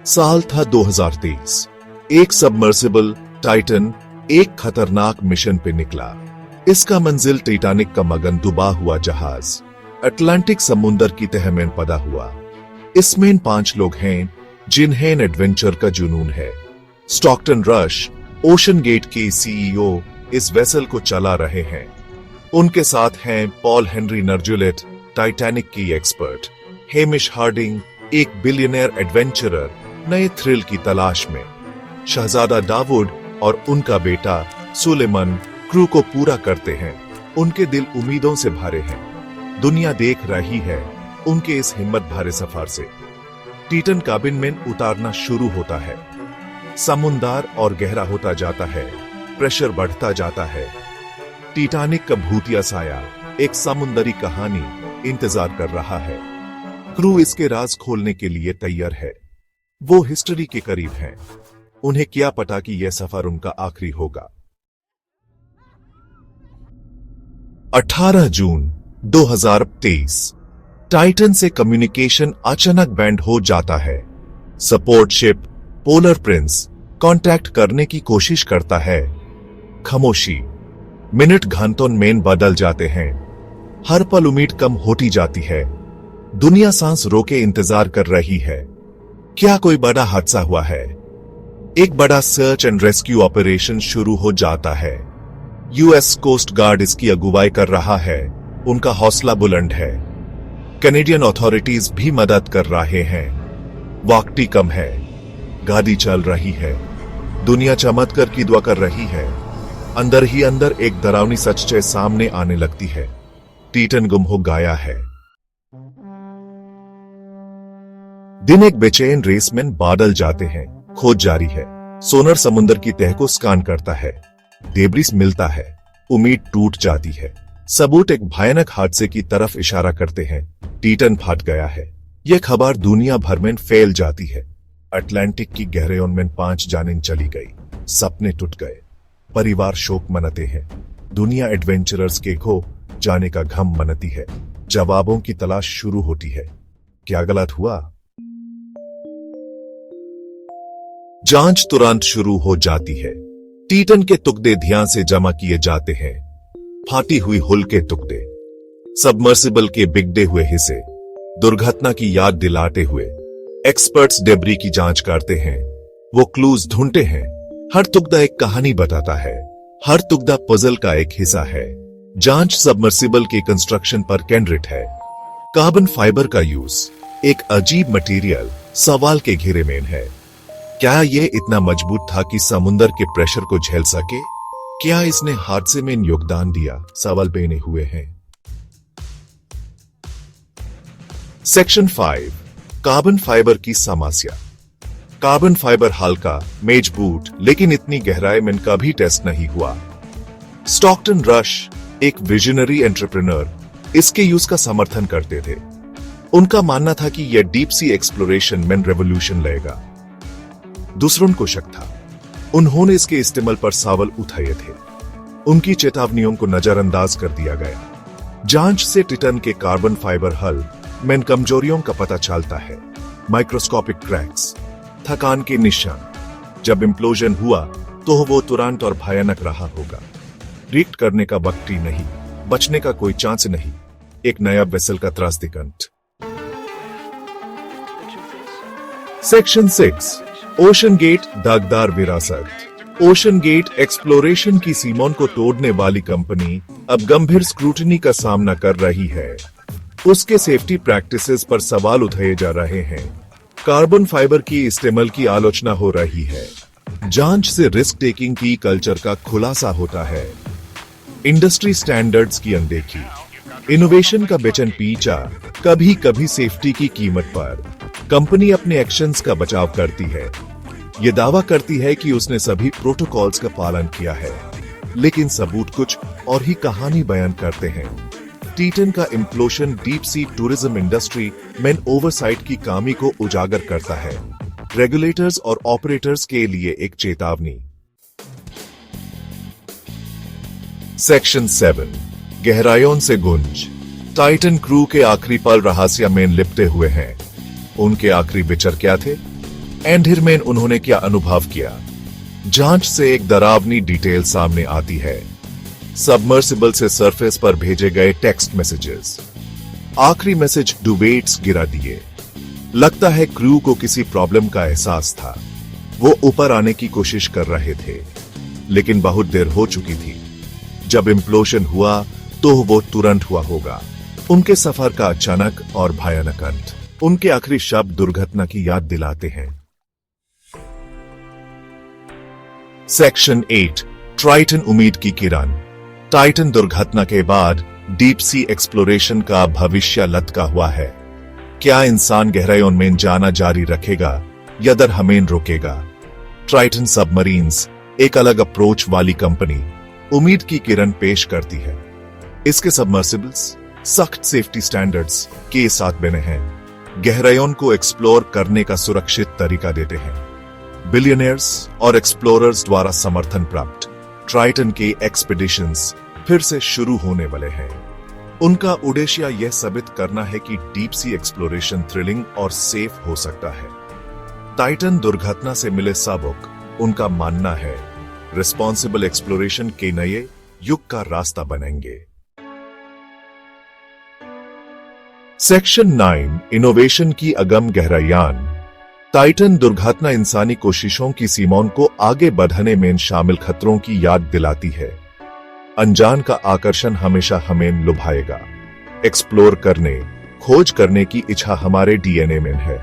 साल था 2023। एक सबमर्सिबल टाइटन एक खतरनाक मिशन पे निकला। इसका मंजिल टाइटैनिक का मगन डूबा हुआ जहाज अटलांटिक समुंदर की तह में पदा हुआ। इसमें 5 लोग हैं जिन्हें एडवेंचर का जुनून है। स्टॉकटन रश, ओशन गेट के सीईओ, इस वेसल को चला रहे हैं। उनके साथ हैं पॉल हेनरी नर्जुलेट, टाइटैनिक की एक्सपर्ट, हेमिश हार्डिंग, एक बिलियनियर एडवेंचरर नए थ्रिल की तलाश में, शहजादा दावुद और उनका बेटा सुलेमान क्रू को पूरा करते हैं। उनके दिल उम्मीदों से भरे हैं। दुनिया देख रही है उनके इस हिम्मत भरे सफर से। टाइटन काबिन में उतारना शुरू होता है। समुंदर और गहरा होता जाता है, प्रेशर बढ़ता जाता है। टाइटैनिक का भूतिया साया, एक समुंदरी कहानी इंतजार कर रहा है। क्रू इसके राज खोलने के लिए तैयार है। वो हिस्ट्री के करीब हैं। उन्हें क्या पता कि यह सफर उनका आखिरी होगा। 18 जून 2023 टाइटन से कम्युनिकेशन अचानक बैंड हो जाता है। Support ship polar Prince contact करने की कोशिश करता है। खामोशी, मिनट घंटों में बदल जाते हैं। हर पल उम्मीद कम होती जाती है। दुनिया सांस रोके इंतजार कर रही है। क्या कोई बड़ा हादसा हुआ है? एक बड़ा सर्च एंड रेस्क्यू ऑपरेशन शुरू हो जाता है। यूएस कोस्ट गार्ड इसकी अगुवाई कर रहा है। उनका हौसला बुलंद है। कैनेडियन अथॉरिटीज भी मदद कर रहे हैं। वक्त कम है। गाड़ी चल रही है। दुनिया चमत्कार की दुआ कर रही है। अंदर ही अंदर एक डरावनी सच्चाई सामने आने लगती है। टाइटन गुम हो गया है। दिन एक बेचैन रेस में बादल जाते हैं। खोज जारी है। सोनर समुद्र की तह को स्कैन करता है। डेब्रिस मिलता है। उम्मीद टूट जाती है। सबूत एक भयानक हादसे की तरफ इशारा करते हैं। टाइटन फट गया है। यह खबर दुनिया भर में फैल जाती है। अटलांटिक की गहराइयों में 5 जानें चली गई। सपने टूट गए। परिवार शोक मनाते हैं। दुनिया एडवेंचरर्स के खो जाने का गम मनाती है। जवाबों की तलाश शुरू होती है। क्या गलत हुआ? जांच तुरंत शुरू हो जाती है। टाइटन के टुकड़े ध्यान से जमा किए जाते हैं। फाटी हुई हुल के टुकड़े, सबमर्सिबल के बिगड़े हुए हिस्से, दुर्घटना की याद दिलाते हुए एक्सपर्ट्स डेब्री की जांच करते हैं। वो क्लूज ढूंढते हैं। हर टुकड़ा एक कहानी बताता है। हर टुकड़ा पजल का एक हिस्सा है। जांच सबमर्सिबल के कंस्ट्रक्शन पर केंद्रित है। कार्बन फाइबर का यूज, एक अजीब मटेरियल, सवाल के घेरे में है। क्या यह इतना मजबूत था कि समुंदर के प्रेशर को झेल सके? क्या इसने हादसे में योगदान दिया? सवाल बने हुए हैं। सेक्शन 5, कार्बन फाइबर की समस्या। कार्बन फाइबर हल्का, मजबूत, लेकिन इतनी गहराई में कभी टेस्ट नहीं हुआ। स्टॉकटन रश, एक विजनरी एंटरप्रेन्योर, इसके यूज का समर्थन करते थे। उनका मानना था कि यह डीप सी एक्सप्लोरेशन में रेवोल्यूशन लाएगा। दूसरों को शक था। उन्होंने इसके इस्तेमाल पर सवाल उठाए थे। उनकी चेतावनियों को नजरअंदाज कर दिया गया। जांच से टाइटन के कार्बन फाइबर हल में कमजोरियों का पता चलता है। माइक्रोस्कोपिक क्रैक्स, थकान के निशान। जब इंप्लोजन हुआ तो वो तुरंत और भयानक रहा होगा। रिएक्ट करने का वक्त ही नहीं, बचने का कोई चांस नहीं। एक नया वेसल का त्रासदिगंत। सेक्शन 6, ओशन गेट दागदार विरासत। ओशन गेट एक्सप्लोरेशन की सीमाओं को तोड़ने वाली कंपनी अब गंभीर स्क्रूटनी का सामना कर रही है। उसके सेफ्टी प्रैक्टिसेस पर सवाल उठाए जा रहे हैं। कार्बन फाइबर की इस्तेमाल की आलोचना हो रही है। जांच से रिस्क टेकिंग की कल्चर का खुलासा होता है। इंडस्ट्री स्टैंडर्ड्स की अनदेखी, इनोवेशन का बेचैन पीछा, कभी कभी सेफ्टी की कीमत पर कंपनी अपने एक्शंस का बचाव करती है। ये दावा करती है कि उसने सभी प्रोटोकॉल्स का पालन किया है, लेकिन सबूत कुछ और ही कहानी बयान करते हैं। टाइटन का इम्प्लोशन डीप सी टूरिज्म इंडस्ट्री में ओवरसाइट की कमी को उजागर करता है। रेगुलेटर्स और ऑपरेटर्स के लिए एक चेतावनी। सेक्शन 7, गहराइयों से गुंज। टाइटन क्रू के आखिरी पल रहस्य में लिपटे हुए हैं। उनके आखिरी विचार क्या थे? एंडरमैन उन्होंने क्या अनुभव किया? जांच से एक डरावनी डिटेल सामने आती है। सबमर्सिबल से सरफेस पर भेजे गए टेक्स्ट मैसेजेस। आखिरी मैसेज डुबेट्स गिरा दिए। लगता है क्रू को किसी प्रॉब्लम का एहसास था। वो ऊपर आने की कोशिश कर रहे थे, लेकिन बहुत देर हो चुकी थी। जब इम्प्लोशन हुआ तो वो तुरंत हुआ होगा। उनके सफर का अचानक और भयानक अंत। उनके आखिरी शब्द दुर्घटना की याद दिलाते हैं। सेक्शन 8 ट्राइटन उम्मीद की किरण। टाइटन दुर्घटना के बाद डीप सी एक्सप्लोरेशन का भविष्य लटका हुआ है। क्या इंसान गहराइयों में जाना जारी रखेगा या दरहमेन रोकेगा? ट्राइटन सबमरीन्स एक अलग अप्रोच वाली कंपनी उम्मीद की किरण पेश करती है। इसके सबमर्सिबल्स सख्त सेफ्टी स्टैंडर्ड्स के साथ बने हैं, गहराइयों को एक्सप्लोर करने का सुरक्षित तरीका देते हैं। बिलियनियर्स और एक्सप्लोरर्स द्वारा समर्थन प्राप्त ट्राइटन के एक्सपीडिशंस फिर से शुरू होने वाले हैं। उनका उद्देश्य यह साबित करना है कि डीप सी एक्सप्लोरेशन थ्रिलिंग और सेफ हो सकता है। टाइटन दुर्घटना से मिले सबक, उनका मानना है, रिस्पॉन्सिबल एक्सप्लोरेशन के नए युग का रास्ता बनेंगे। सेक्शन 9 इनोवेशन की अगम गहराइयां। टाइटन दुर्घटना इंसानी कोशिशों की सीमाओं को आगे बढ़ाने में शामिल खतरों की याद दिलाती है। अनजान का आकर्षण हमेशा हमें लुभाएगा। एक्सप्लोर करने, खोज करने की इच्छा हमारे डीएनए में है,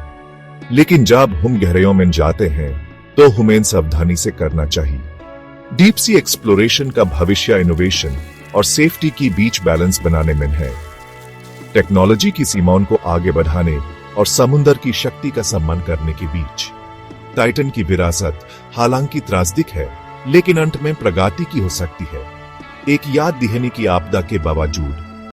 लेकिन जब हम गहराइयों में जाते हैं तो हमें सावधानी से करना चाहिए। डीप सी एक्सप्लोरेशन का भविष्य इनोवेशन और सेफ्टी की बीच बैलेंस बनाने में है। टेक्नोलॉजी की सीमाओं को आगे बढ़ाने और समुद्र की शक्ति का सम्मान करने के बीच। टाइटन की विरासत हालांकि त्रासदिक है, लेकिन अंत में प्रगति की हो सकती है। एक याद दिहने की आपदा के बावजूद